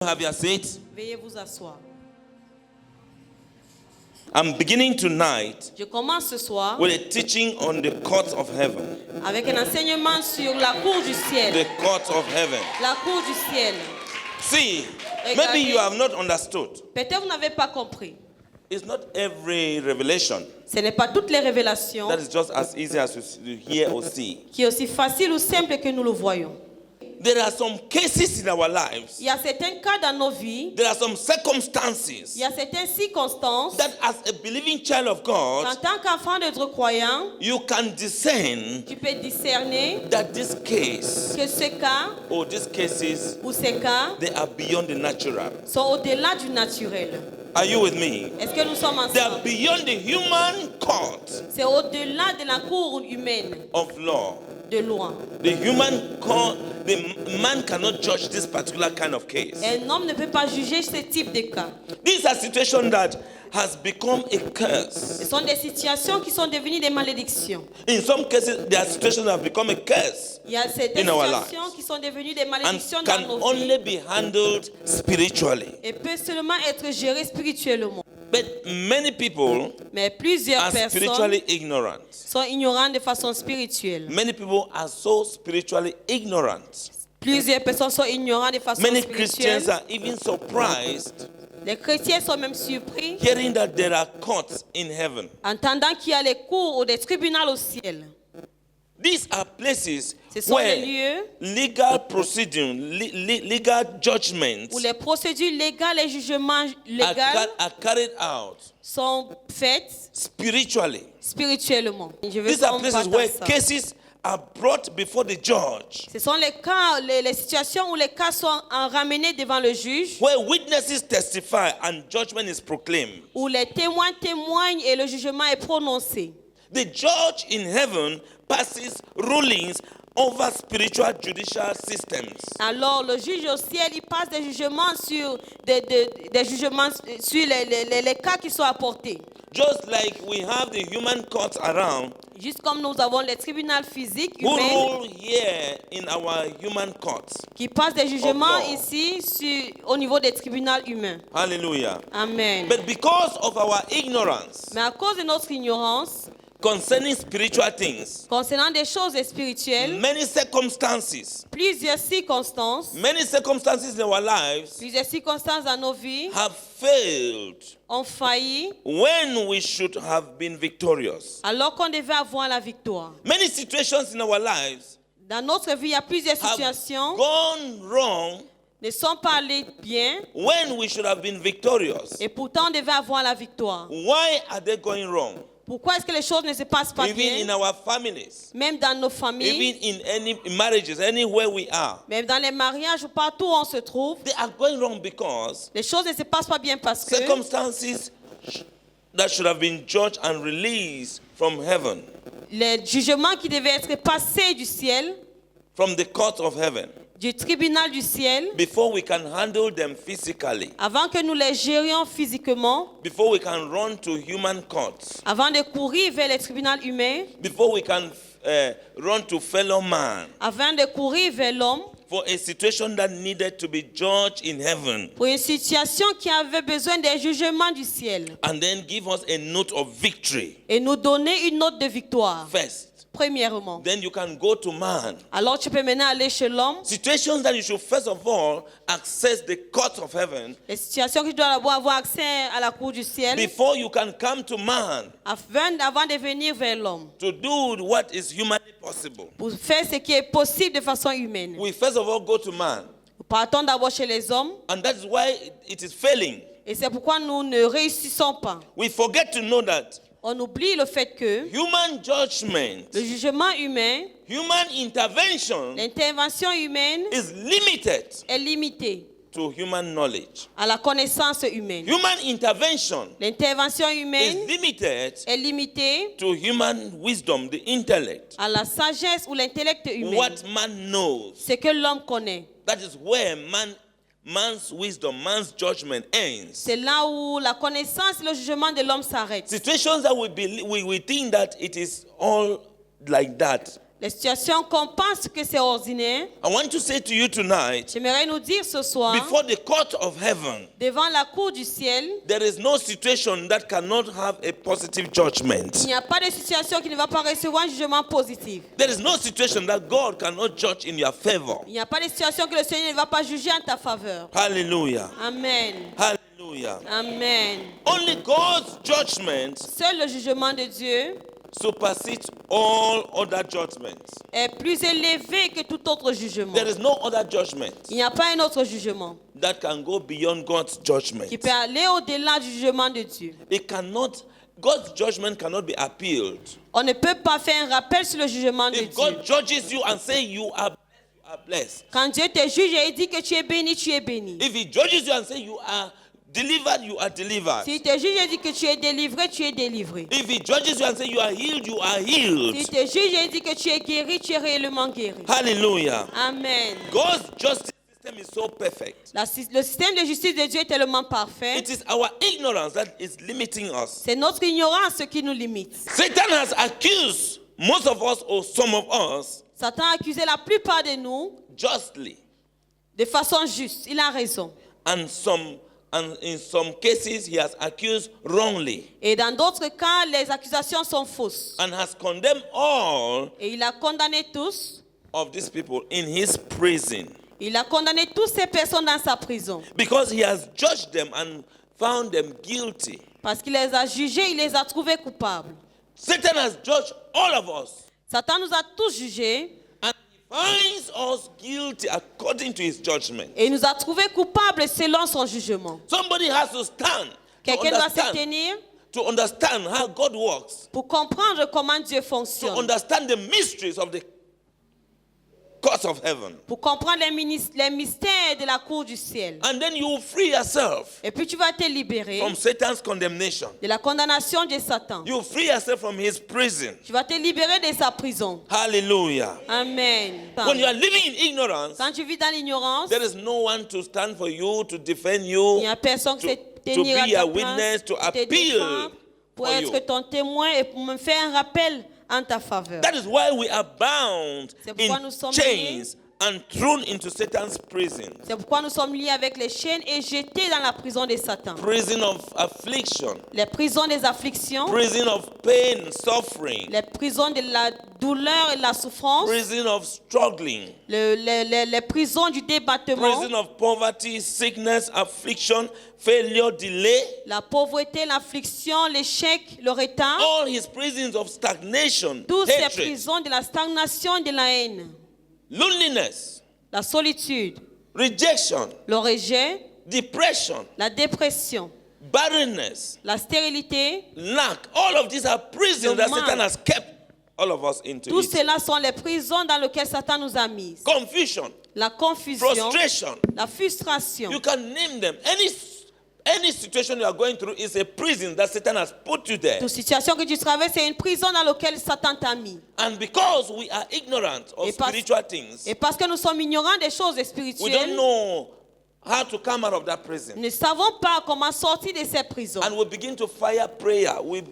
Have your seats. Veuillez vous asseoir. I'm beginning tonight Je commence ce soir with a teaching on the courts of heaven. avec un enseignement sur la cour du ciel. The courts of heaven. La cour du ciel. See, Regardez. maybe you have not understood. Peut-être vous n'avez pas compris. It's not every revelation Ce n'est pas toutes les révélations that is just as easy as you hear or see. qui est aussi facile ou simple que nous le voyons. There are some cases in our lives. Il y a certains cas dans nos vies, There are some il circumstances y a certaines circonstances that as a believing child of God, qu'en tant qu'enfant d'être croyant, you can discern tu peux discerner that this case que ce cas or these cases, ou ces cas they are beyond the natural. sont au-delà du naturel. Are you with me? Est-ce que nous sommes They are ensemble? beyond the human court C'est au-delà de la cour humaine, of law. de loi. The human court, the man cannot judge this particular kind of case. Un homme ne peut pas juger ce type de cas. These are situations that has become a Ce curse. sont des situations qui sont devenues des malédictions. In some cases, there are situations that have become a curse Il y a certaines in our situations lives qui sont devenues des and malédictions dans can nos only vies be handled spiritually. et peut seulement être gérées spirituellement. But many people Mais plusieurs are personnes spiritually ignorant. sont ignorantes de façon spirituelle. Many people are so spiritually ignorant. Plusieurs personnes sont ignorantes de façon Many Christians spirituelle. are even surprised Les chrétiens sont même surpris hearing that there are courts in heaven. entendant qu'il y a les cours ou des tribunaux au ciel. These are places Ce sont where les lieux legal proceeding, legal judgments où les procédures légales et jugements légaux are carried out sont faites spiritually. spirituellement. Je vais These are prendre places part à where ça. cases are brought before the judge, Ce sont les cas, les situations où les cas sont ramenés devant le juge, where witnesses testify and judgment is proclaimed. où les témoins témoignent et le jugement est prononcé. The judge in heaven passes rulings over spiritual judicial systems. Alors le juge au ciel, il passe des jugements sur des jugements sur les cas qui sont apportés. Just like we have the human courts around, Juste comme nous avons les tribunaux physiques who humains rule here in our human courts. qui passent des jugements law. ici au niveau des tribunaux humains. Hallelujah. Amen. But because of our ignorance Mais à cause de notre ignorance concerning spiritual things, concernant des choses spirituelles, many circumstances in our lives plusieurs circonstances dans nos vies have failed ont failli when we should have been victorious. alors qu'on devait avoir la victoire. Many situations in our lives Dans notre vie, il y a plusieurs have situations gone wrong ne sont pas allées bien when we should have been victorious. et pourtant on devait avoir la victoire. Why are they going wrong? Pourquoi est-ce que les choses ne se passent pas Even in bien? our families, Même dans nos familles, even in any marriages, anywhere we are. même dans les mariages, partout où on se trouve, They are going wrong because les choses ne se passent pas bien parce que circumstances that should have been judged and released from heaven, les jugements qui devaient être passés du ciel, from the court of heaven, du tribunal du ciel, before we can handle them physically, avant que nous les gérions physiquement, before we can run to human courts, avant de courir vers les tribunaux humains, before we can run to fellow man, avant de courir vers l'homme, for a situation that needed to be judged in heaven, pour une situation qui avait besoin des jugements du ciel, and then give us a note of victory et nous donner une note de victoire, first. premièrement. Then you can go to man. Alors tu peux maintenant aller chez l'homme. Situations that you should first of all access the court of heaven Les situations que tu dois avoir accès à la cour du ciel before you can come to man avant de venir vers l'homme, to do what is humanly possible. pour faire ce qui est possible de façon humaine. We first of all go to man, Nous partons d'abord chez les hommes and that's why it is failing. et c'est pourquoi nous ne réussissons pas. We forget to know that On oublie le fait que human judgment, le jugement humain, human intervention l'intervention humaine is limited est limitée to human knowledge. à la connaissance humaine. Human intervention L'intervention is humaine limited est limitée to human wisdom, the intellect, à la sagesse ou l'intellect humain. what man knows. Ce que l'homme connaît. That is where man's wisdom, man's judgment ends. C'est là où la connaissance et le jugement de l'homme s'arrêtent. Situations that we think that it is all like that Les situations qu'on pense que c'est ordinaire, I want to say to you tonight, j'aimerais nous dire ce soir, before the court of heaven, devant la cour du ciel, there is no situation that cannot have a positive il judgment. n'y a pas de situation qui ne va pas recevoir un jugement positif. There is no situation that God cannot judge in your favor. Il n'y a pas de situation que le Seigneur ne va pas juger en ta faveur. Hallelujah. Amen. Hallelujah. Amen. Only God's judgment Seul le jugement de Dieu supersedes all other judgments. est plus élevé que tout autre jugement. There is no other judgment Il n'y a pas un autre jugement that can go beyond God's judgment. qui peut aller au-delà du jugement de Dieu. It cannot, God's judgment cannot be appealed. On ne peut pas faire un rappel sur le jugement de If Dieu. God judges you and say you are blessed, Quand Dieu te juge et il dit que tu es béni, tu es béni. if He judges you and say you are delivered, you are delivered. S'il te juge et dit que tu es délivré, tu es délivré. If He judges you and say you are healed, you are S'il healed. te juge et dit que tu es guéri, tu es réellement guéri. Hallelujah. Amen. God's justice system is so perfect. Le système de justice de Dieu est tellement parfait. It is our ignorance that is limiting us. C'est notre ignorance qui nous limite. Satan has accused most of us or some of us Satan a accusé la plupart de nous justly, de façon juste. Il a raison. and in some cases he has accused wrongly, Et dans d'autres cas, les accusations sont fausses. and has condemned all Et il a condamné tous. of these people in his prison, Il a condamné toutes ces personnes dans sa prison. because he has judged them and found them guilty. Parce qu'il les a jugés, il les a trouvés coupables. Satan has judged all of us, Satan nous a tous jugés and he finds us guilty according to his judgment. et il nous a trouvés coupables selon son jugement. Somebody has to stand Quelqu'un doit se tenir to understand how God works, pour comprendre comment Dieu to fonctionne. understand the mysteries of the courts of heaven. Pour comprendre les mystères de la cour du ciel. And then you will free yourself Et puis tu vas te libérer from Satan's condemnation. de la condamnation de Satan. You will free yourself from his prison. Tu vas te libérer de sa prison. Hallelujah. Amen. When you are living in ignorance, Quand tu vis dans l'ignorance, there is no one to stand for you, to defend il you, n'y a personne qui to sait tenir be à a ta witness, place, to te appeal défendre, pour for être you. ton témoin et pour me faire un rappel en ta faveur. That is why we are bound C'est pourquoi in nous sommes chains and thrown into Satan's prison. C'est pourquoi nous sommes liés avec les chaînes et jetés dans la prison de Satan. Prison of affliction, Les prisons des afflictions, prison of pain and suffering, les prisons de la douleur et de la souffrance, prison of struggling, les prisons du débattement, prison of poverty, sickness, affliction, failure, delay. la pauvreté, l'affliction, l'échec, le retard. All his prisons of stagnation, Toutes ces hatred, prisons de la stagnation et de la haine, loneliness, la solitude, rejection, le rejet, depression, la dépression, barrenness, la stérilité. lack. All of these are prisons that Satan has kept all of us into. Tout It. cela sont les prisons dans lesquelles Satan nous a mis. Confusion, La confusion, frustration. la frustration. You can name them. Any situation you are going through is a prison that Satan has put you there. Toute situation que tu traverses, c'est une prison dans laquelle Satan t'a mis. And because we are ignorant of Et parce- spiritual things, Et parce que nous sommes ignorants des choses we don't spirituelles, know how to come out of that prison. nous ne savons pas comment sortir de ces prisons. And we begin to fire prayer. We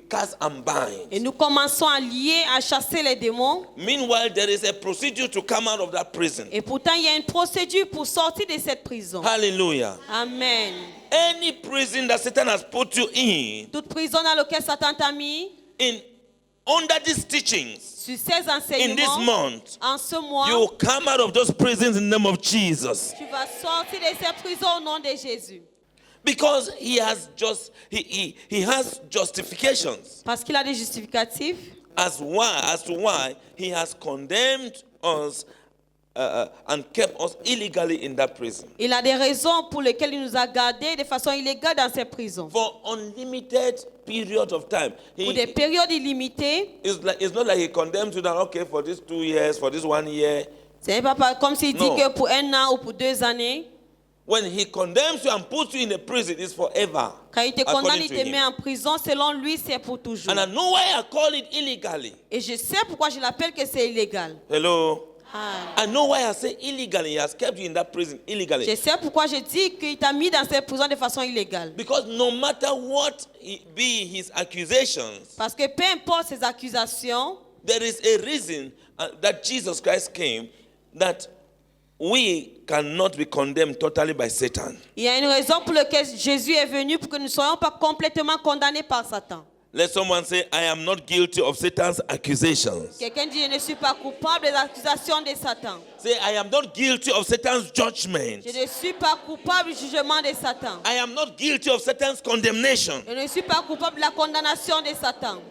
cast and bind. Et nous commençons à lier, à chasser les démons. Meanwhile, there is a procedure to come out of that prison. Et pourtant, il y a une procédure pour sortir de cette prison. Hallelujah. Amen. Any prison that Satan has put you in, Toute prison dans laquelle Satan t'a mis, under these teachings, sur ces in this enseignements, month, en ce mois, you will come out of those prisons in the name of Jesus. tu vas sortir de ces prisons au nom de Jésus. Because he has justifications Parce qu'il a des justificatifs as to why he has condemned us and kept us illegally in that prison Il a des raisons pour lesquelles il nous a gardés de façon illégale dans ces prisons. for unlimited period of time. Pour des périodes illimitées, It's not like he condemned you that, okay, for these 2 years, for this 1 year. c'est pas comme s'il dit Non. que pour 1 an ou pour 2 années, When he condemns you and puts you in a prison, it's forever. quand il te condamne, according il to te him. met en prison, selon lui, c'est pour toujours. And I know why I call it illegally. Et je sais pourquoi je l'appelle que c'est illégal. Hello? Ah. I know why I say illegally. He has kept you in that prison illegally. Je sais pourquoi je dis qu'il t'a mis dans cette prison de façon illégale. Because no matter what be his accusations, Parce que peu importe ses accusations, there is a reason that Jesus Christ came, that we cannot be condemned totally by Satan. Il y a une raison pour laquelle Jésus est venu, pour que nous ne soyons pas complètement condamnés par Satan. Let someone say, I am not guilty of Satan's accusations. Quelqu'un dit, je ne suis pas coupable des accusations de Satan. Say, I am not guilty of Satan's judgment. Je ne suis pas coupable du jugement de Satan. I am not guilty of Satan's condemnation. Je ne suis pas coupable de la condamnation de Satan.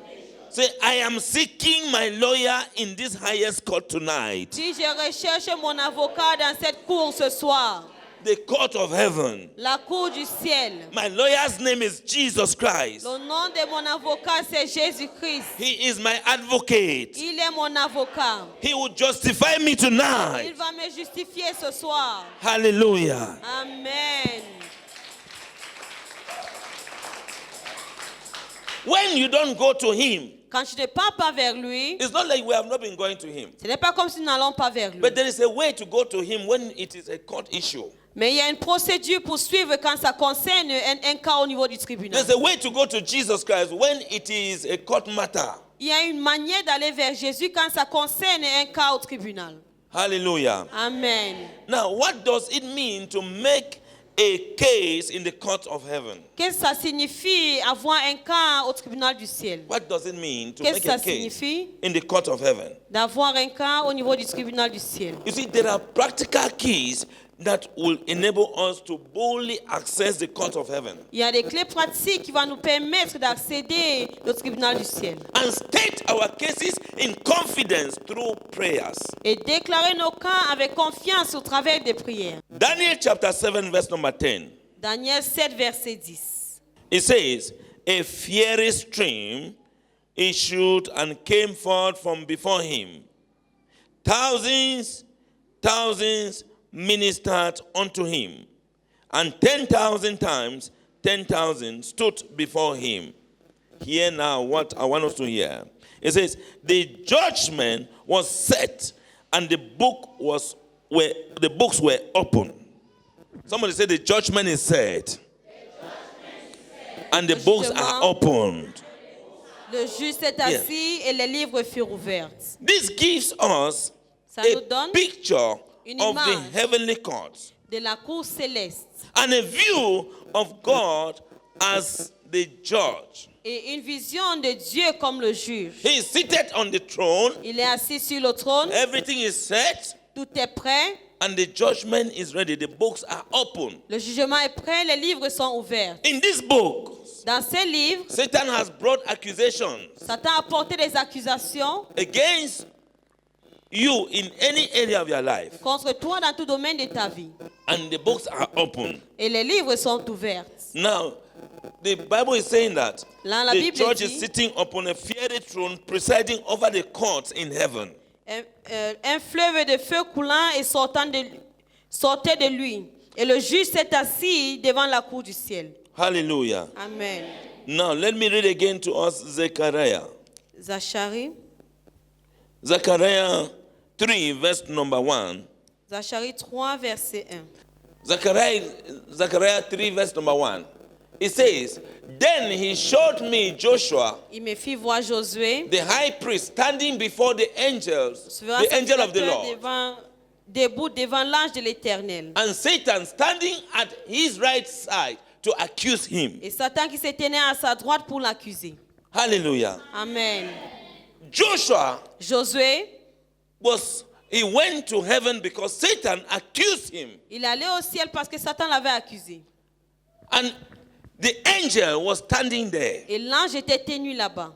Say, I am seeking my lawyer in this highest court tonight, Si je recherche mon avocat dans cette cour ce soir, the court of heaven. la cour du ciel, My lawyer's name is Jesus Christ. le nom de mon avocat c'est Jésus-Christ. He is my advocate. Il est mon avocat. He will justify me Il tonight. va me justifier ce soir. Hallelujah. Amen. When you don't go to him, Quand tu ne pars pas vers lui, it's not like we have not been going to him. ce n'est pas comme si nous n'allons pas vers lui. But there is a way to go to him when it is a court issue. Mais il y a une procédure pour suivre quand ça concerne un cas au niveau du tribunal. There's a way to go to Jesus Christ when it is a court matter. Il y a une manière d'aller vers Jésus quand ça concerne un cas au tribunal. Hallelujah. Amen. Now, what does it mean to make a case in the court of heaven? Qu'est-ce que ça signifie avoir un cas au tribunal du ciel? What does it mean to Qu'est-ce make que ça a case signifie in the court of heaven? d'avoir un cas au niveau du tribunal du ciel? You see, there are practical keys that will enable us to boldly access the court of heaven Il y a des clés pratiques qui vont nous permettre d'accéder au tribunal du ciel and state our cases in confidence through prayers. et déclarer nos cas avec confiance au travers des prières. Daniel chapter 7, verse number 10. Daniel 7, verset 10. It says, a fiery stream issued and came forth from before him. Thousands ministered unto him, and 10,000 times 10,000 stood before him. Hear now what I want us to hear. It says, the judgment was set, and the books were open. Somebody say the judgment is set, and the books are opened. Le juge s'est assis et les livres furent ouverts. This gives us Ça a nous donne picture une of the image heavenly courts de la cour céleste and a view of God as the judge. et une vision de Dieu comme le juge. He is seated on the throne, Il est assis sur le trône, everything is set, tout est prêt, and the judgment is ready. The books are open. le jugement est prêt, les livres sont ouverts. In this book, Dans ces livres, Satan has brought accusations Satan a porté des accusations against you in any area of your life, contre toi dans tout domaine de ta vie. and the books are open. Et les livres sont ouverts. Now, the Bible is saying that Là, la the Bible judge dit, is sitting upon a fiery throne presiding over the courts in heaven. un fleuve de feu coulant et sortait de lui. Et le juge s'est assis devant la cour du ciel. Hallelujah. Amen. Now, let me read again to us Zechariah. Zacharie, Zechariah 3, verse number 1. Zacharie 3, verset 1. Zechariah 3, verse number 1. It says, then he showed me Joshua, Il me fit voir Josué, the high priest, standing before the angel of the Lord, debout devant l'ange de l'Éternel. and Satan standing at his right side to accuse him. Et Satan qui se tenait à sa droite pour l'accuser. Hallelujah. Amen. Joshua Josué, he went to heaven because Satan accused him. il allait au ciel parce que Satan l'avait accusé. And the angel was standing there. Et l'ange était tenu là-bas.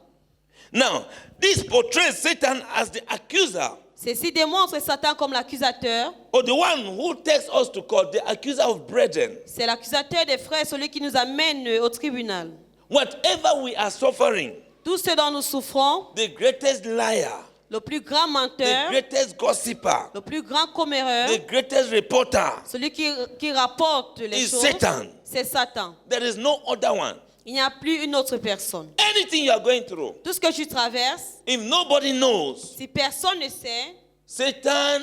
Now, this portrays Satan as the accuser, Ceci démontre Satan comme l'accusateur. or the one who takes us to court, the accuser of brethren. C'est l'accusateur des frères, celui qui nous amène au tribunal. Whatever we are suffering, Tout ce dont nous souffrons, the greatest liar, le plus grand the menteur, greatest gossiper, le plus grand comméreur, the greatest reporter celui qui rapporte les is choses, Satan. c'est Satan. There is no other one. Il n'y a plus une autre personne. Anything you are going through, Tout ce que tu traverses, if nobody knows, si personne ne sait, Satan,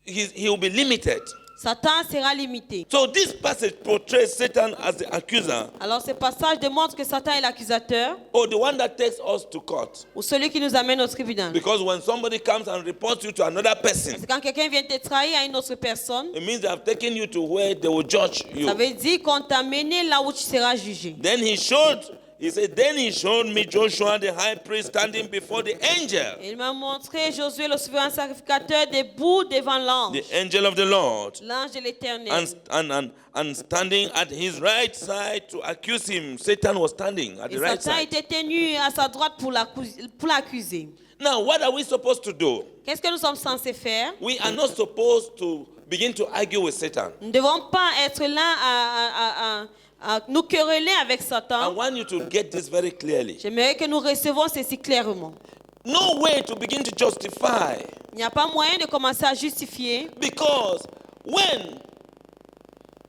he will be limited. Satan sera limité. So this passage portrays Satan as the accuser, Alors ce passage démontre que Satan est l'accusateur or the one that takes us to court. ou celui qui nous amène au tribunal. Because when somebody comes and reports you to another person, C'est quand quelqu'un vient te trahir à une autre personne, it means they have taken you to where they will judge you. ça veut dire qu'on t'a mené là où tu seras jugé. Then he showed me Joshua the high priest standing before the angel, Et il m'a montré Josué le souverain sacrificateur debout devant l'ange, the angel of the Lord, l'ange de l'Éternel. and standing at his right side to accuse him. Satan was standing at Et the right Satan side. était tenu à sa droite pour l'accuser. Now, what are we supposed to do? Qu'est-ce que nous sommes censés faire? We are not supposed to begin to argue with Satan. Nous ne devons pas être là à nous quereller avec I Satan. want you to get this very clearly. J'aimerais que nous recevons ceci clairement. No way to begin to justify, Il n'y a pas moyen de commencer à justifier. because when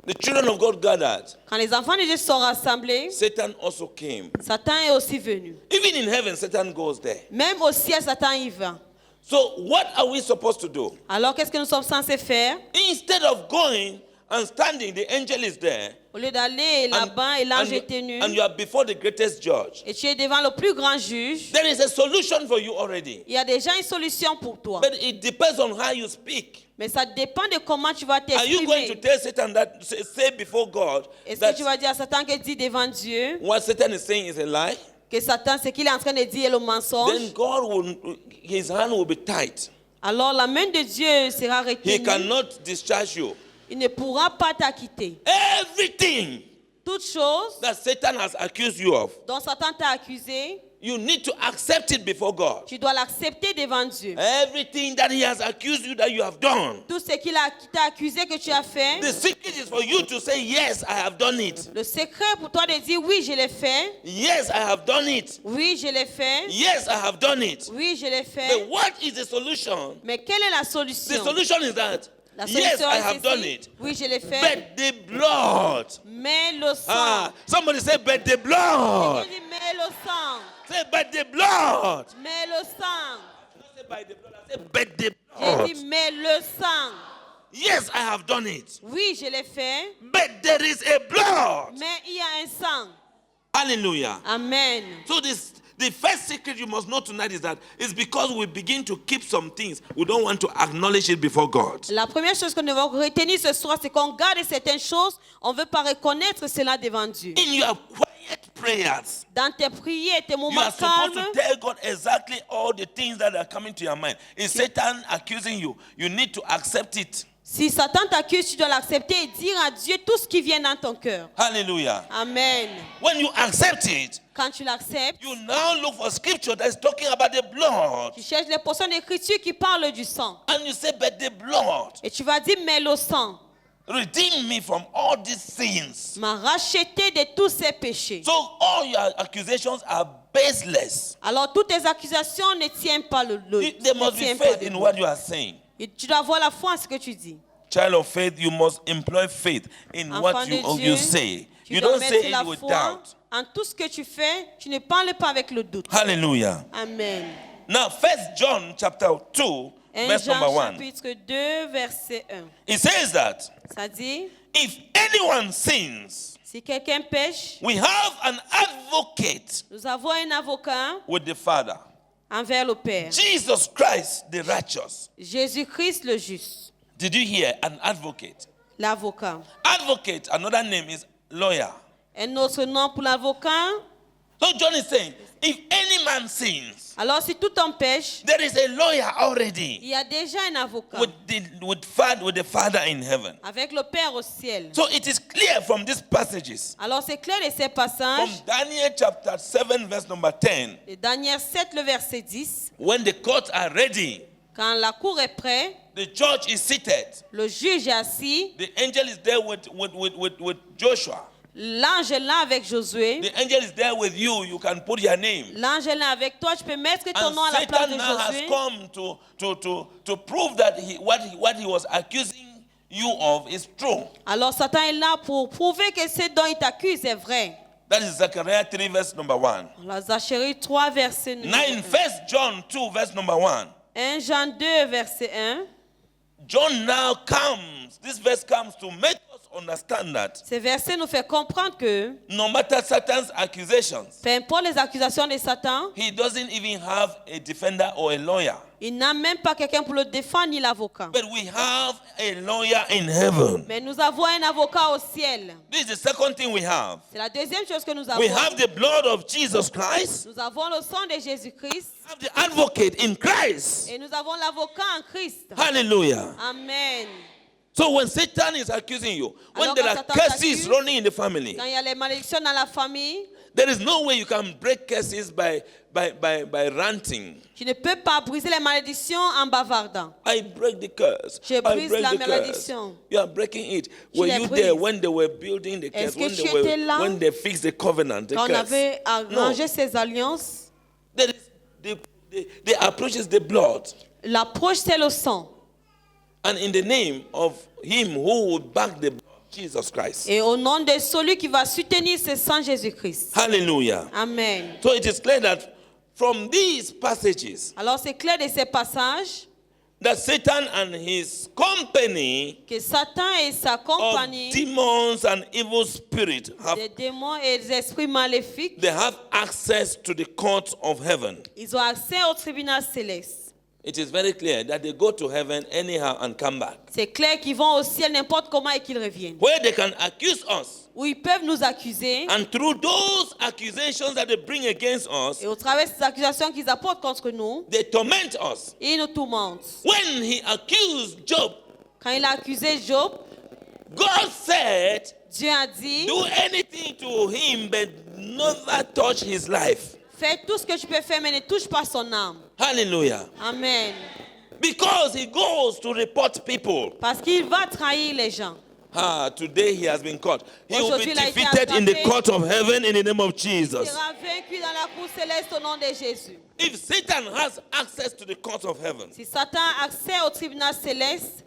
the children of God gathered, Quand les enfants de Dieu sont rassemblés, Satan also came. Satan est aussi venu. Even in heaven, Satan goes there. Même au ciel, Satan y va. So what are we supposed to do? Alors, qu'est-ce que nous sommes censés faire? Instead of going and standing, the angel is there, Au lieu d'aller là-bas et l'ange est tenu, and you are before the greatest judge. et tu es devant le plus grand juge, There is a solution for you already. il y a déjà une solution pour toi. But it depends on how you speak. Mais ça dépend de comment tu vas Are you going to t'exprimer. tell Satan that, say before God, Est-ce that que tu vas dire à Satan que dit devant Dieu what Satan is saying is a lie? que Satan, ce qu'il est en train de dire est le Then mensonge? God will, his hand will be tight. Alors la main de Dieu sera He retenue. cannot discharge you. Il ne pourra pas t'acquitter. Everything Toute chose that Satan has accused you of, dont Satan t'a accusé, you need to accept it before God. tu dois l'accepter devant Dieu. Everything that he has accused you that you have done, Tout ce qu'il t'a accusé que tu as fait, the secret is for you to say, yes, I have done it. le secret pour toi de dire oui, je l'ai fait, Yes, I have done it. oui, je l'ai fait, Yes, I have done it. oui, je l'ai But fait. what is the solution? Mais quelle est la The solution? solution is that, La yes, solution I est have done ceci. it. Oui, je l'ai fait. But the blood. Mais le sang. Somebody say, but the blood. Je dis, mais le sang. Say, but the blood. Mais le sang. Don't say by the blood. I say, but the J'ai blood. dit, mais le sang. Yes, I have done it. Oui, je l'ai fait. But there is a blood. Mais il y a un sang. Hallelujah. Amen. So the first secret you must know tonight is that it's because we begin to keep some things. We don't want to acknowledge it before God. La première chose que nous devons retenir ce soir, c'est qu'on garde certaines choses. On ne veut pas reconnaître cela devant Dieu. In your quiet prayers, Dans tes prières, tes you moments are supposed calmes, to tell God exactly all the things that are coming to your mind. Is Satan accusing you? You need to accept it. si Satan t'accuse, tu dois l'accepter et dire à Dieu tout ce qui vient dans ton cœur. Hallelujah. Amen. When you accept it, Quand tu l'acceptes, you now look for scripture that's talking about the blood. tu cherches les portions d'écriture qui parlent du sang. And you say, but the blood Et tu vas dire, mais le sang redeem me from all these sins. m'a racheté de tous ces péchés. So all your accusations are baseless. Alors toutes tes accusations ne tiennent pas There must be tiennent faith pas in debout. what you are saying. Et tu dois avoir la foi en ce que tu dis. Child of faith, you must employ faith in Enfant what de you Dieu, say. tu You dois don't mettre say la it with foi doubt. en tout ce que tu fais. Tu ne parles pas avec le doute. Hallelujah. Amen. Now, 1 John chapter 2, 1 verse number Jean 1. chapitre 2, verset 1. It says that Ça dit, if anyone sins, si quelqu'un pêche, we have an advocate nous avons un avocat with the Father, envers le Père. Jesus Christ the righteous. Jésus-Christ le juste. Did you hear? An advocate. L'avocat. Advocate, another name is lawyer. Un autre nom pour l'avocat. So John is saying, if any man sins, Alors si tout homme pêche, there is a lawyer already il y a déjà un avocat with the Father in heaven. avec le Père au ciel. So it is clear from these passages, Alors c'est clair de ces from passages. Daniel chapter 7, verse number 10, De Daniel 7, le verset 10. when the courts are ready, Quand la cour est prête, the judge is seated, le juge est assis, the angel is there with Joshua. l'ange est là avec Josué, The angel is there with you. You can put your name. l'ange est là avec toi, tu peux mettre ton And nom à la place Satan de now has Josué. come to prove that what he was accusing you of is true. Alors Satan est là pour prouver que ce dont il t'accuse est vrai. That is Zechariah 3, verse number 1. Alors Zacharie 3, verset 9. Now in 1 John 2, verse number 1, 1 Jean 2, verset 1. John now comes, this verse comes to make us understand that Ce verset nous fait comprendre que, no matter Satan's accusations, peu importe les accusations de Satan, he doesn't even have a defender or a lawyer. il n'a même pas quelqu'un pour le défendre ni l'avocat. But we have a lawyer in heaven. Mais nous avons un avocat au ciel. This is the second thing we have. C'est la deuxième chose que nous We avons. have the blood of Jesus Christ. Nous avons le sang de Jésus-Christ We have the advocate in Christ. et nous avons l'avocat en Christ. Hallelujah. Amen. So when Satan is accusing you, when Alors there quand are Satan curses t'accuse, running in the family, Quand il y a les malédictions dans la famille, there is no way you can break curses by ranting. tu ne peux pas briser les malédictions en bavardant. I break the curse. Je I brise break la the curse. malédiction. You are breaking it. Je Were les you brise. there when they were building the curse? Est-ce que tu étais là When they fixed the covenant, the Quand on curse? avait No. arrangé ces alliances, There is the approach is the blood. l'approche c'est le sang. And in the name of him who would back the blood, Jesus Christ. Et au nom de celui qui va soutenir ce sang Jésus-Christ. Hallelujah. Amen. So it is clear that from these passages, Alors c'est clair de ces passages that Satan and his company que Satan et sa of compagnie, demons and evil spirits des démons et des esprits maléfiques, they have access to the courts of heaven. ils ont accès au tribunal céleste. It is very clear that they go to heaven anyhow and come back. C'est clair qu'ils vont au ciel n'importe comment et qu'ils reviennent. Where they can accuse us. Où ils peuvent nous accuser. And through those accusations that they bring against us, Et au travers de ces accusations qu'ils apportent contre nous, they torment us. ils nous tourmentent. When he accused Job, Quand il a accusé Job, God said, Dieu a dit, do anything to him, but never touch his life. fais tout ce que tu peux faire, mais ne touche pas son âme. Hallelujah. Amen. Because he goes to report people. Parce qu'il va trahir les gens. Today he has been caught. He will be Aujourd'hui, il a été defeated in the attrapé. court of heaven in the name of Il Jesus. sera vaincu dans la cour céleste au nom de Jésus. If Satan has access to the court of heaven, Si Satan a accès au tribunal céleste,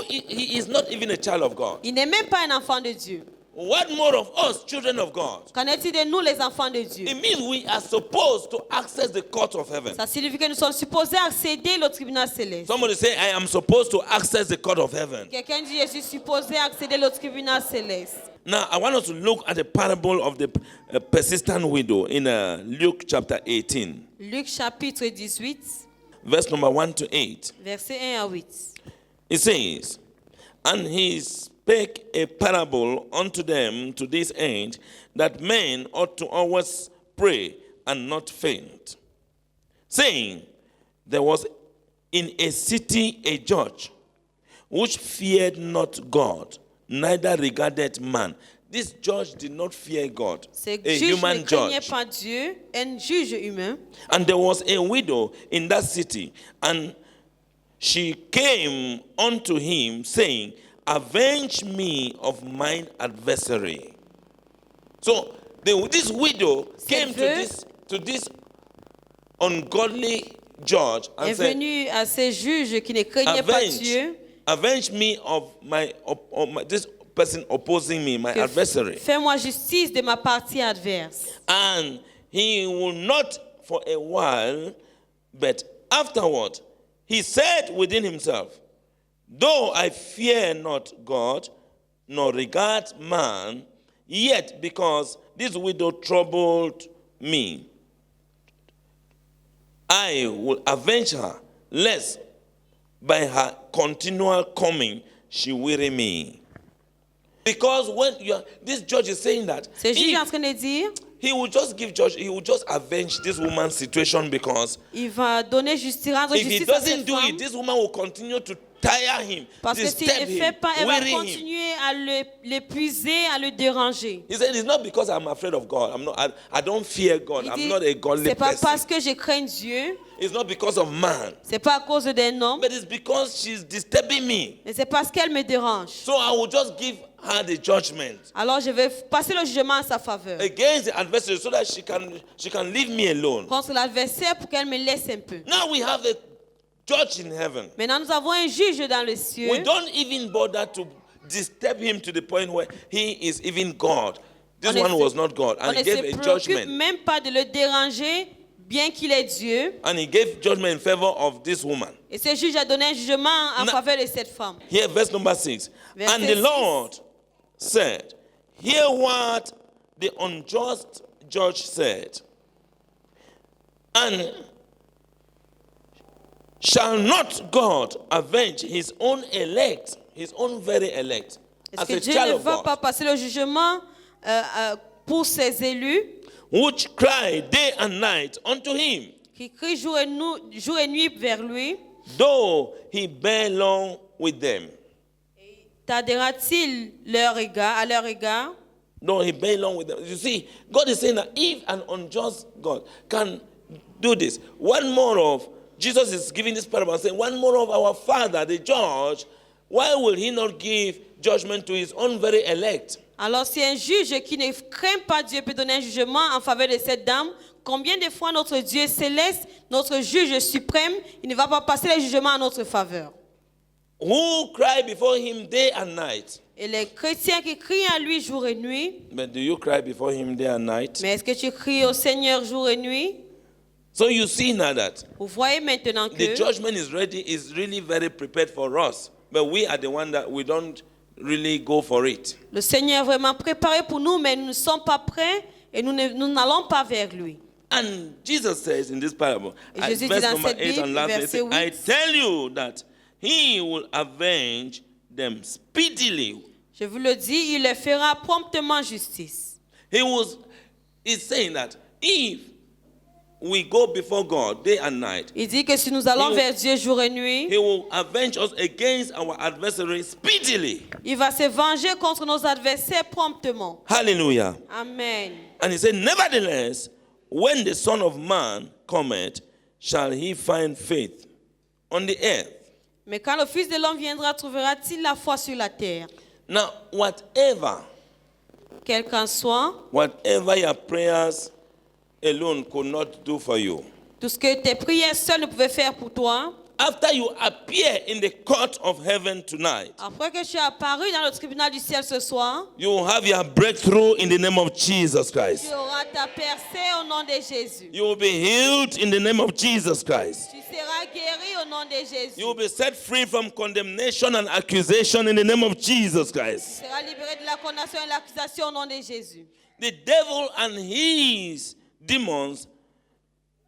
he is not even a child of God. il n'est même pas un enfant de Dieu. What more of us, children of God? Qu'en est-il de nous, les enfants de Dieu? It means we are supposed to access the court of heaven. Ça signifie que nous sommes supposés accéder au tribunal céleste. Somebody say, I am supposed to access the court of heaven. Quelqu'un dit, je suis supposé accéder au tribunal céleste. Now, I want us to look at the parable of the persistent widow in Luke chapter 18, Luc chapitre 18, verse number 1 to 8. versets 1 à 8. It says, and he spake a parable unto them to this end, that men ought to always pray and not faint, saying, there was in a city a judge, which feared not God, neither regarded man. This judge did not fear God, Ce a juge ne human craignait judge. pas Dieu, un juge humain. And there was a widow in that city, and she came unto him, saying, avenge me of mine adversary. So this widow came to this ungodly judge and Est said, venu à ces juges qui ne craignaient pas Dieu. avenge me of this person opposing me, my adversary. Fais-moi justice de ma partie adverse. And he will not for a while, but afterward, he said within himself, though I fear not God, nor regard man, yet because this widow troubled me, I will avenge her, lest by her continual coming she weary me. Because when this judge is saying that, Ce juge est en train de dire, he will just avenge this woman's situation, because il va donner justice, rendre if he justice à doesn't cette do femme. it, this woman will continue to tire him, Parce que s'il disturb ne fait him, pas, elle va weary him. continuer à l'épuiser, à le déranger. He said, it's not because I'm afraid of God. I don't fear God. Il I'm dit, not a godly c'est pas person. parce que je crains Dieu, It's not because of man, c'est pas à cause d'un homme, but it's because she's disturbing me. mais c'est parce qu'elle me dérange. So I will just give her the judgment Alors je vais passer le jugement en sa faveur. against the adversary, so that she can leave me alone. Contre l'adversaire pour qu'elle me laisse un peu. Now we have a judge in heaven. Maintenant nous avons un juge dans les cieux. We don't even bother to disturb him to the point where he is even God. This one was not God, On and ne he gave se a préoccupe judgment. même pas de le déranger bien qu'il est Dieu. And he gave judgment in favor of this woman. Et ce juge a donné un jugement en faveur de cette femme. Here, verse number 6. Verset And the 6. Lord said, hear what the unjust judge said. And shall not God avenge his own elect, his own very elect, Est-ce as que a Dieu child ne of va God, pas passer le jugement pour ses élus which cry day and night unto him, qui crient jour et nuit vers lui? though he bear long with them? Tardera-t-il à leur égard? Though he bear long with them. You see, God is saying that if an unjust God can do this, one more of, Jesus is giving this parable and saying, one more of our Father, the judge, why will he not give judgment to his own very elect? Alors si un juge qui ne craint pas Dieu peut donner un jugement en faveur de cette dame, combien de fois notre Dieu céleste, notre juge suprême, il ne va pas passer le jugement en notre faveur? Who cry before him day and night? Et les chrétiens qui crient à lui jour et nuit, But do you cry before him day and night? mais est-ce que tu cries au Seigneur jour et nuit? So you see now that Vous voyez maintenant the que judgment is really very prepared for us. But we are the one that we don't really go for it. le Seigneur est vraiment préparé pour nous, mais nous ne sommes pas prêts et nous n'allons pas vers lui. And Jesus says in this parable, Et at Jésus dit verse dans number cette 8 and Bible, last, he verset said, I 8. tell you that he will avenge them speedily. Je vous le dis, il leur fera promptement justice. He's saying that if we go before God day and night, Il dit que si nous allons vers Dieu jour et nuit, he will avenge us against our adversary speedily. il va se venger contre nos adversaires promptement. Hallelujah. Amen. And he said, nevertheless, when the Son of Man cometh, shall he find faith on the earth? Mais quand le Fils de l'homme viendra, trouvera-t-il la foi sur la terre? Now, whatever Quel qu'en soit, your prayers alone could not do for you, tout ce que tes prières seules ne pouvaient faire pour toi, after you appear in the court of heaven tonight, après que tu es apparu dans le tribunal du ciel ce soir, you will have your breakthrough in the name of Jesus tu Christ. auras ta percée au nom de Jésus. You will be healed in the name of Jesus Christ. Tu seras guéri au nom de Jésus. You will be set free from condemnation and accusation in the name of Jesus Tu Christ. seras libéré de la condamnation et l'accusation au nom de Jésus. The devil and his demons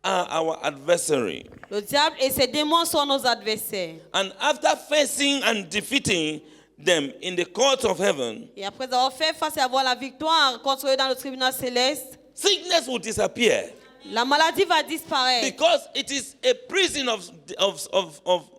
are our adversary. Le diable et ses démons sont nos adversaires. And after facing and defeating them in the court of heaven, Et après avoir fait face et avoir la victoire contre eux dans le tribunal céleste, sickness will disappear la maladie va disparaître. because it is a prison of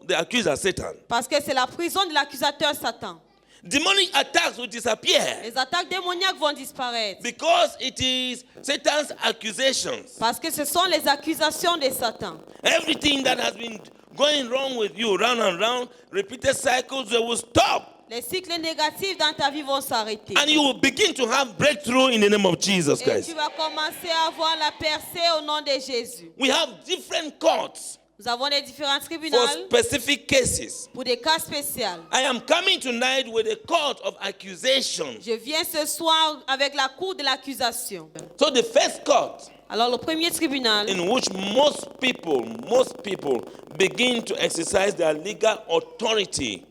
the accuser, Satan. Parce que c'est la prison de l'accusateur Satan. Demonic attacks will disappear Les attaques démoniaques vont disparaître. because it is Satan's accusations. Parce que ce sont les accusations de Satan. Everything that has been going wrong with you, round and round, repeated cycles, they will stop. Les cycles négatifs dans ta vie vont s'arrêter. And you will begin to have breakthrough in the name of Jesus Et Christ. tu vas commencer à avoir la percée au nom de Jésus. We have different courts Nous avons des différents for tribunaux specific cases. pour des cas spéciaux. I am coming tonight with a court of accusation. Je viens ce soir avec la cour de l'accusation. So the first court Alors le premier tribunal in which most people begin to exercise their legal authority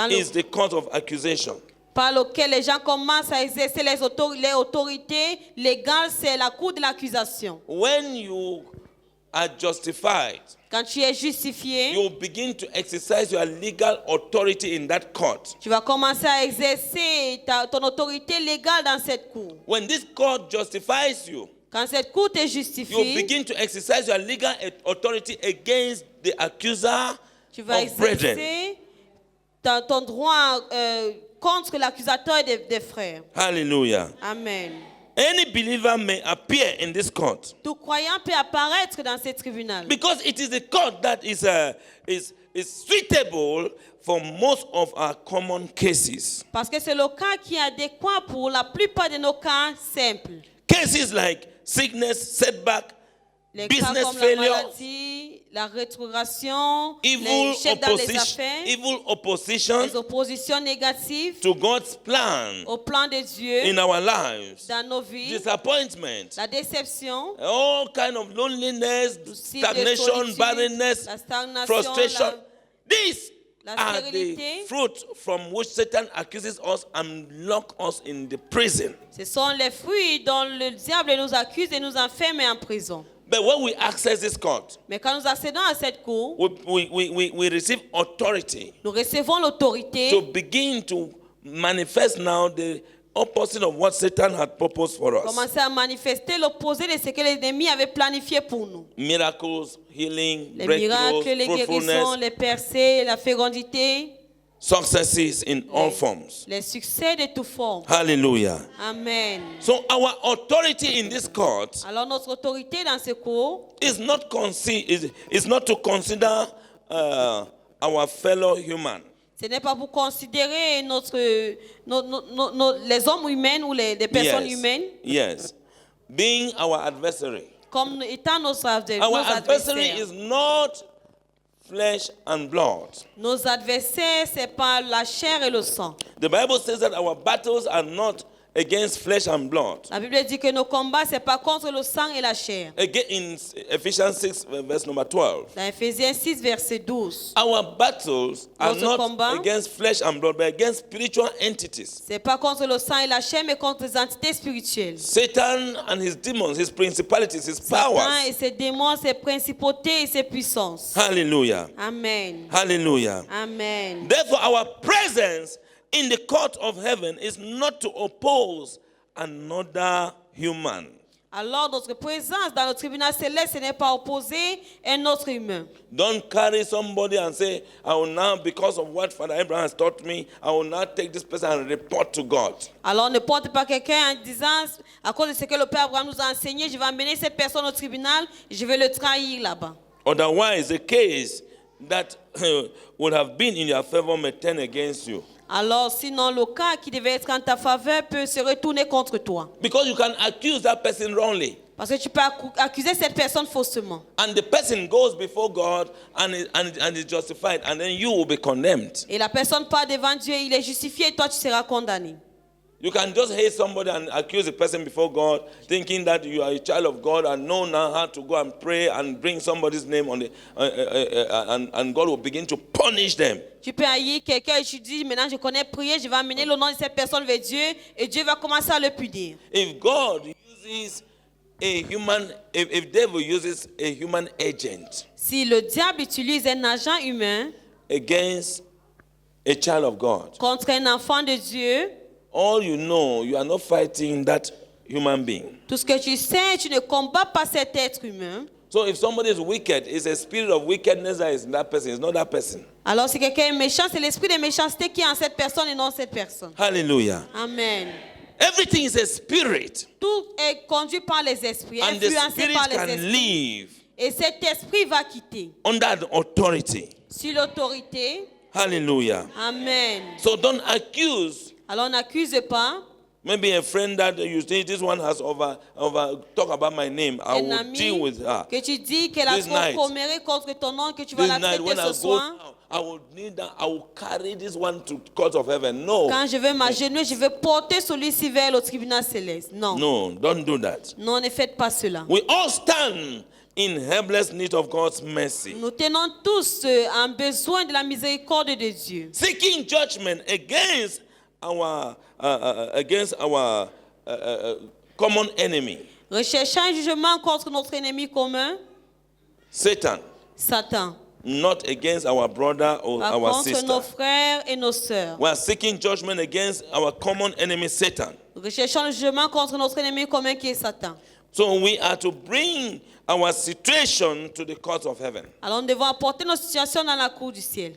is the court of accusation. par lequel les gens commencent à exercer les autorités légales, c'est la cour de l'accusation. When you are justified, Quand tu es justifié, you begin to exercise your legal authority in that court. tu vas commencer à exercer ton autorité légale dans cette cour. When this court justifies you, Quand cette cour te you justifie, begin to exercise your legal authority against the accuser tu vas of brethren. exercer ton droit contre l'accusateur des frères. Hallelujah. Amen. Any believer may appear in this court Tout croyant peut apparaître dans ce tribunal. because it is the court that is suitable for most of our common cases. Parce que c'est le cas qui est adéquat pour la plupart de nos cas simples. Cases like sickness, setback, Les cas business comme la failure, maladie, la rétrogradation, evil les chefs dans les opposition, affaires, les oppositions négatives to God's plan au plan de Dieu in our lives, dans nos vies, disappointment, la déception, all kind of loneliness, souci de stagnation, solitude, barrenness, la stagnation, frustration. These la are the stérilité. fruit from which Satan accuses us and lock us in the prison. Ce sont les fruits dont le diable nous accuse et nous enferme en prison. But when we access this court, Mais quand nous accédons à cette cour, we receive authority nous recevons l'autorité to begin to manifest now the opposite of what Satan had proposed for us. commencer à manifester l'opposé de ce que l'ennemi avait planifié pour nous. Miracles, healing, Les miracles, les breakthroughs, guérisons, fruitfulness, les percées, la fécondité, successes in all forms. les succès de toutes formes. Hallelujah. Amen. So our authority in this court Alors notre autorité dans ce cours is not to consider our fellow human. ce n'est pas pour considérer les hommes humains ou les personnes humaines Yes. Being our adversary. comme étant nos Our adversary adversaires. is not flesh and blood. Nos adversaires, c'est pas la chair et le sang. The Bible says that our battles are not against flesh and blood. La Bible dit que nos combats, c'est pas contre le sang et la chair. Again, in Ephesians 6, verse number 12. Dans Ephésiens 6, verset 12. Our battles are Notre not combat, against flesh and blood, but against spiritual entities. c'est pas contre le sang et la chair, mais contre les entités spirituelles. Satan and his demons, his principalities, his Satan powers. et ses démons, ses principautés et ses puissances. Hallelujah. Amen. Hallelujah. Amen. Therefore, our presence in the court of heaven is not to oppose another human. Alors, notre présence dans le tribunal céleste, ce n'est pas opposer un autre humain. Don't carry somebody and say, I will now, because of what Father Abraham has taught me, I will now take this person and report to God. Alors, ne porte pas quelqu'un en disant, à cause de ce que le Père Abraham nous a enseigné, je vais amener cette personne au tribunal, je vais le trahir là-bas. Otherwise, the case that would have been in your favor may turn against you. Alors, sinon, le cas qui devait être en ta faveur peut se retourner contre toi. Because you can accuse that person wrongly. Parce que tu peux accuser cette personne faussement. And the person goes before God and is justified, and then you will be condemned. Et la personne part devant Dieu, il est justifié et toi tu seras condamné. You can just hate somebody and accuse the person before God, thinking that you are a child of God and know now how to go and pray and bring somebody's name on the and God will begin to punish them. Tu peux haïr quelqu'un et tu dis, maintenant je connais prier, je vais amener le nom de cette personne vers Dieu et Dieu va commencer à le punir. If God uses a human, if devil uses a human agent Si le diable utilise un agent humain against a child of God, contre un enfant de Dieu, all you know, you are not fighting that human being. tout ce que tu sais, tu ne combats pas cet être humain. So if somebody is wicked, it's a spirit of wickedness that is in that person. It's not that person. Alors si quelqu'un est méchant, c'est l'esprit de méchanceté qui est en cette personne et non cette personne. Hallelujah. Amen. Everything is a spirit. Tout est conduit par les esprits, And the influencé spirit par les can esprits. live Et cet esprit va quitter. under the authority. Sur l'autorité. Hallelujah. Amen. So don't accuse Alors on n'accuse pas maybe a friend that you say this one has over talk about my name. I un will ami deal with her. que tu dis qu'elle a This trop night. comméré contre ton nom, que tu vas This la night traiter when I ce go soir. down, I will need that. I will carry this one to court of heaven. No. Quand je vais m'agenouiller, je vais porter celui-ci vers le tribunal céleste. Non. No, don't do that. Non, ne faites pas cela. We all stand in helpless need of God's mercy, Nous tenons tous en besoin de la miséricorde de Dieu. seeking judgment against our common enemy, Recherchant un jugement contre notre ennemi commun, Satan, Satan. not against our brother or Par our contre, sister. nos frères et nos sœurs. We are seeking judgment against our common enemy, Satan. Recherchons le jugement contre notre ennemi commun qui est Satan. So we are to bring our situation to the court of heaven Alors nous devons apporter nos situations dans la cour du ciel.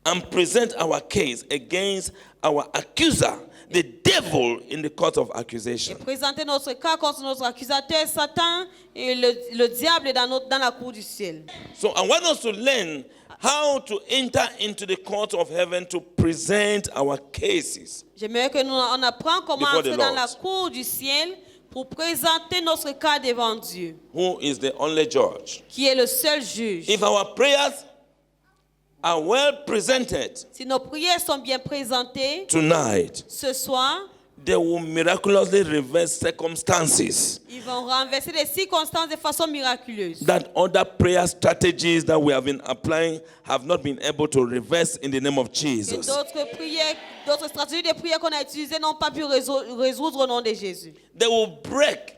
and present our case against our accuser, the devil, in the court of Et accusation. présenter notre cas contre notre accusateur Satan et le diable dans la cour du ciel. So I want us to learn how to enter into the court of heaven to present our cases. J'aimerais que nous on apprend comment Before the entrer dans Lord. la cour du ciel pour présenter notre cas devant Dieu, who is the only judge. qui est le seul juge. If our prayers are well presented Si nos prières sont bien présentées tonight, ce soir, they will miraculously reverse circumstances ils vont renverser les circonstances de façon miraculeuse. that other prayer strategies that we have been applying have not been able to reverse in the name of Que Jesus. d'autres prières, d'autres stratégies de prière qu'on a utilisées n'ont pas pu résoudre au nom de Jésus. They will break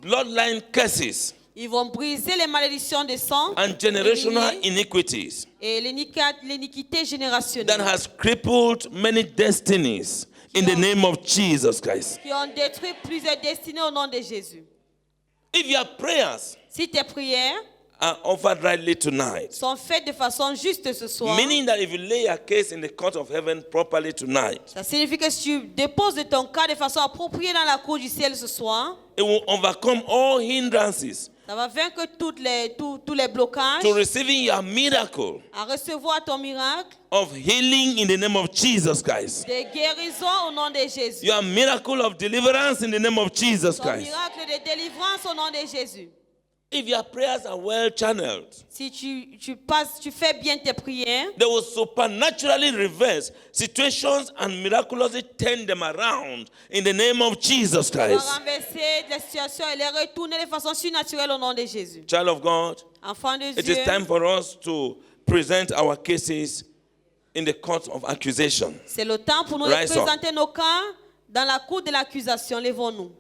bloodline curses Ils vont briser les malédictions de sang and generational iniquities et l'iniquité générationnelle that has crippled many destinies in the name of Jesus Christ. qui ont détruit plusieurs destinées au nom de Jésus. If your prayers Si tes prières are offered rightly tonight, sont faites de façon juste ce soir, meaning that if you lay your case in the court of heaven properly tonight, ça signifie que si tu déposes ton cas de façon appropriée dans la cour du ciel ce soir, it will overcome all hindrances ça va vaincre tous les blocages to receiving your miracle à recevoir ton miracle of healing in the name of Jesus Christ. de guérison au nom de Jésus. Your miracle of deliverance in the name of Jesus Ton Christ. miracle de délivrance au nom de Jésus. If your prayers are well channeled, Si tu fais bien tes prières, they will supernaturally reverse situations and miraculously turn them around in the name of Jesus tu vas Christ. renverser les situations et les retourner de façon surnaturelle au nom de Jésus. Child of God, Enfant de it Dieu, is time for us to present our cases in the court of accusation. c'est le temps pour nous de Rise up. présenter nos cas dans la cour de l'accusation. Lèvons-nous.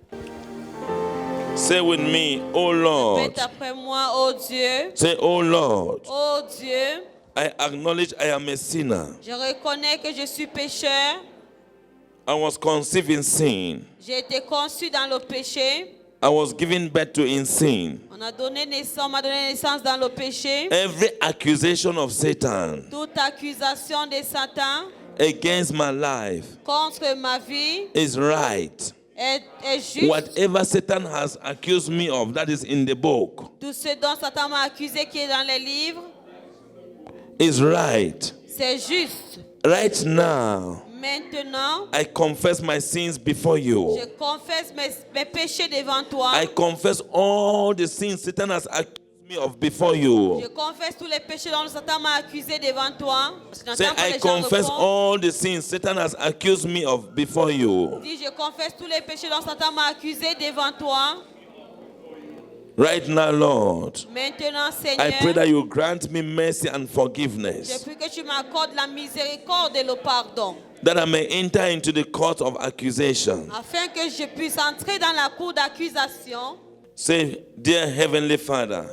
Say with me, oh Lord. Faites après moi, ô Dieu, Say, oh Lord, ô Dieu, I acknowledge I am a sinner. je reconnais que je suis pécheur. I was conceived in sin. J'ai été conçu dans le péché. I was given birth to in sin. On m'a donné naissance dans le péché. Every accusation of Satan Toute accusation de Satan against my life contre ma vie is right. est juste. Whatever Satan has accused me of, that is in the book, Tout ce dont Satan m'a accusé qui est dans les livres, is right. c'est juste. Right now, Maintenant, I confess my sins before you. je confesse mes péchés devant toi. I confess all the sins Satan has accused me of before you. Je confesse tous les péchés dont Satan m'a accusé devant toi. Parce que Say, j'entends pas I les gens confess répondre. all the sins Satan has accused me of before you. Dis, je confesse tous les péchés dont Satan m'a accusé devant toi. Right now, Lord, Maintenant, I pray Seigneur, that you grant me mercy and je forgiveness, prie que tu m'accordes la miséricorde et le pardon, that I may enter into the court of accusation. afin que je puisse entrer dans la cour d'accusation. Say, dear Heavenly Father,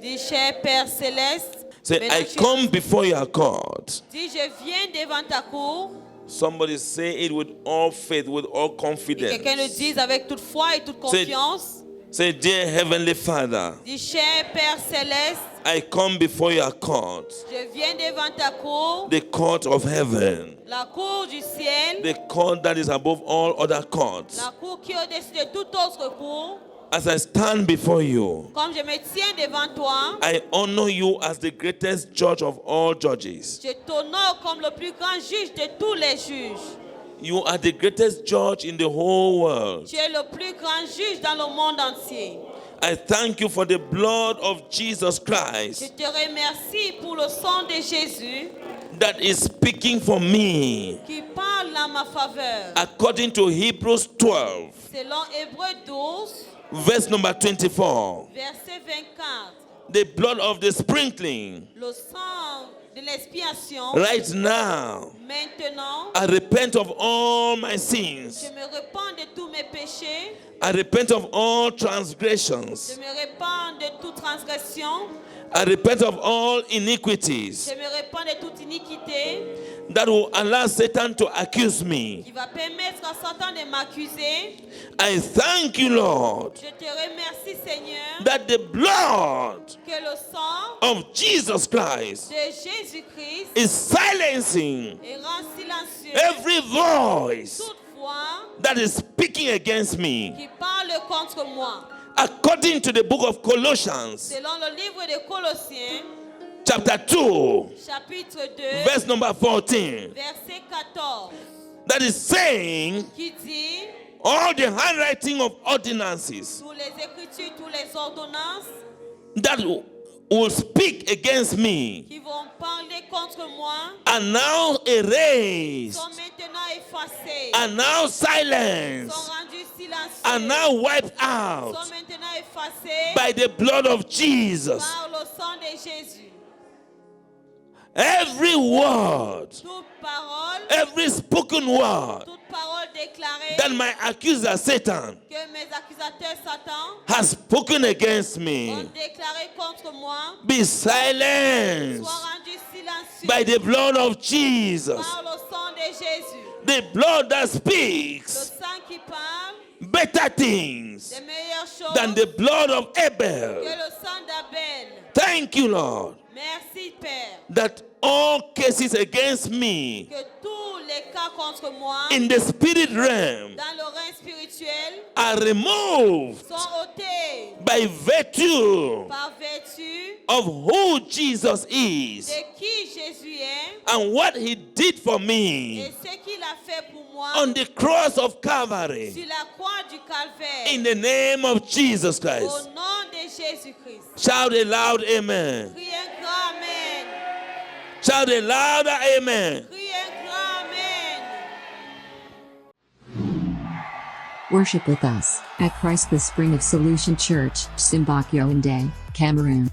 Dis, cher Père Céleste, say, maintenant I tu- come before your court. dis, je viens devant ta cour. Somebody say it with all faith, with all Que quelqu'un le confidence. dise avec toute foi et toute C'est- confiance. Say, dear Heavenly Father, Dis, cher Père Céleste, I come before your court, je viens devant ta cour, the court of heaven, la cour du ciel, the court that is above all other courts. la cour qui est au-dessus de toute autre cour. As I stand before you, Comme je me tiens devant toi, I honor you as the greatest judge of all judges. je t'honore comme le plus grand juge de tous les juges. You are the greatest judge in the whole world. Tu es le plus grand juge dans le monde entier. I thank you for the blood of Jesus Je Christ te remercie pour le sang de Jésus that is speaking for me. qui parle en ma faveur. According to Hebrews 12, Selon Hébreux 12, verse number 24, verset 24, the blood of the sprinkling. le sang de l'expiation, Right now, maintenant, I repent of all my je sins. me repens de tous mes péchés, I repent of all je transgressions. me repens de toute transgression, I repent of all iniquities je me repens de toute iniquité that will allow Satan to accuse me. qui va permettre à Satan de m'accuser. I thank you, Lord, Je te remercie, Seigneur, that the blood que le sang of Jesus Christ de Jésus-Christ is silencing et rend silencieux every voice toute voix that is speaking against me. qui parle contre moi. According to the book of Colossians, Selon le livre de Colossiens, chapter 2, chapitre 2, verse number 14, verset 14, that is saying, qui dit, all the handwriting of ordinances toutes les écritures, toutes les ordonnances that will speak against me qui vont parler contre moi are now erased, sont maintenant effacées, are now sont silenced, rendues silencieuses, are now wiped sont out maintenant effacées by the blood of Jesus. par le sang de Jésus. Every word, Toute parole, every spoken word toute parole déclarée that my accuser Satan que mes accusateurs Satan has spoken against ont me déclaré contre moi be silenced soit rendu silencieux by the blood of Jesus. par le sang de Jésus. The blood that Le speaks sang qui parle better things des meilleures choses than the blood of que Abel. le sang d'Abel. Thank you, Lord, Merci Père that all cases against me que tous les cas contre moi in the spirit realm dans le règne spirituel are removed sont ôtés by virtue par vertu of who Jesus is de qui Jésus est and what he did for et me ce qu'il a fait pour moi on the cross of Calvary. sur la croix du Calvaire. In the name of Jesus Au Christ. nom de Jésus-Christ. Shout a loud amen. Crie un grand Amen. Shout a louder amen. Crie un grand Amen. Worship with us at Christ the Spring of Solution Church, Simbak Yaoundé, Cameroon.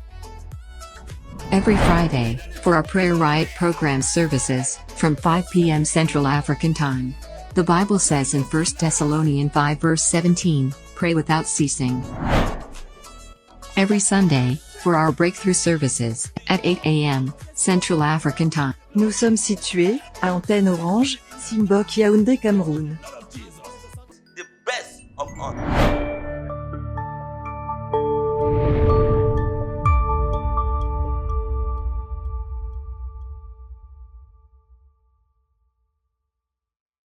Every Friday, for our Prayer Riot program services, from 5 p.m. Central African Time. The Bible says in 1 Thessalonians 5 verse 17, pray without ceasing. Every Sunday, for our breakthrough services, at 8 a.m. Central African Time. Nous sommes situés à Antenne Orange, Simbok Yaoundé, Cameroun. The best of all.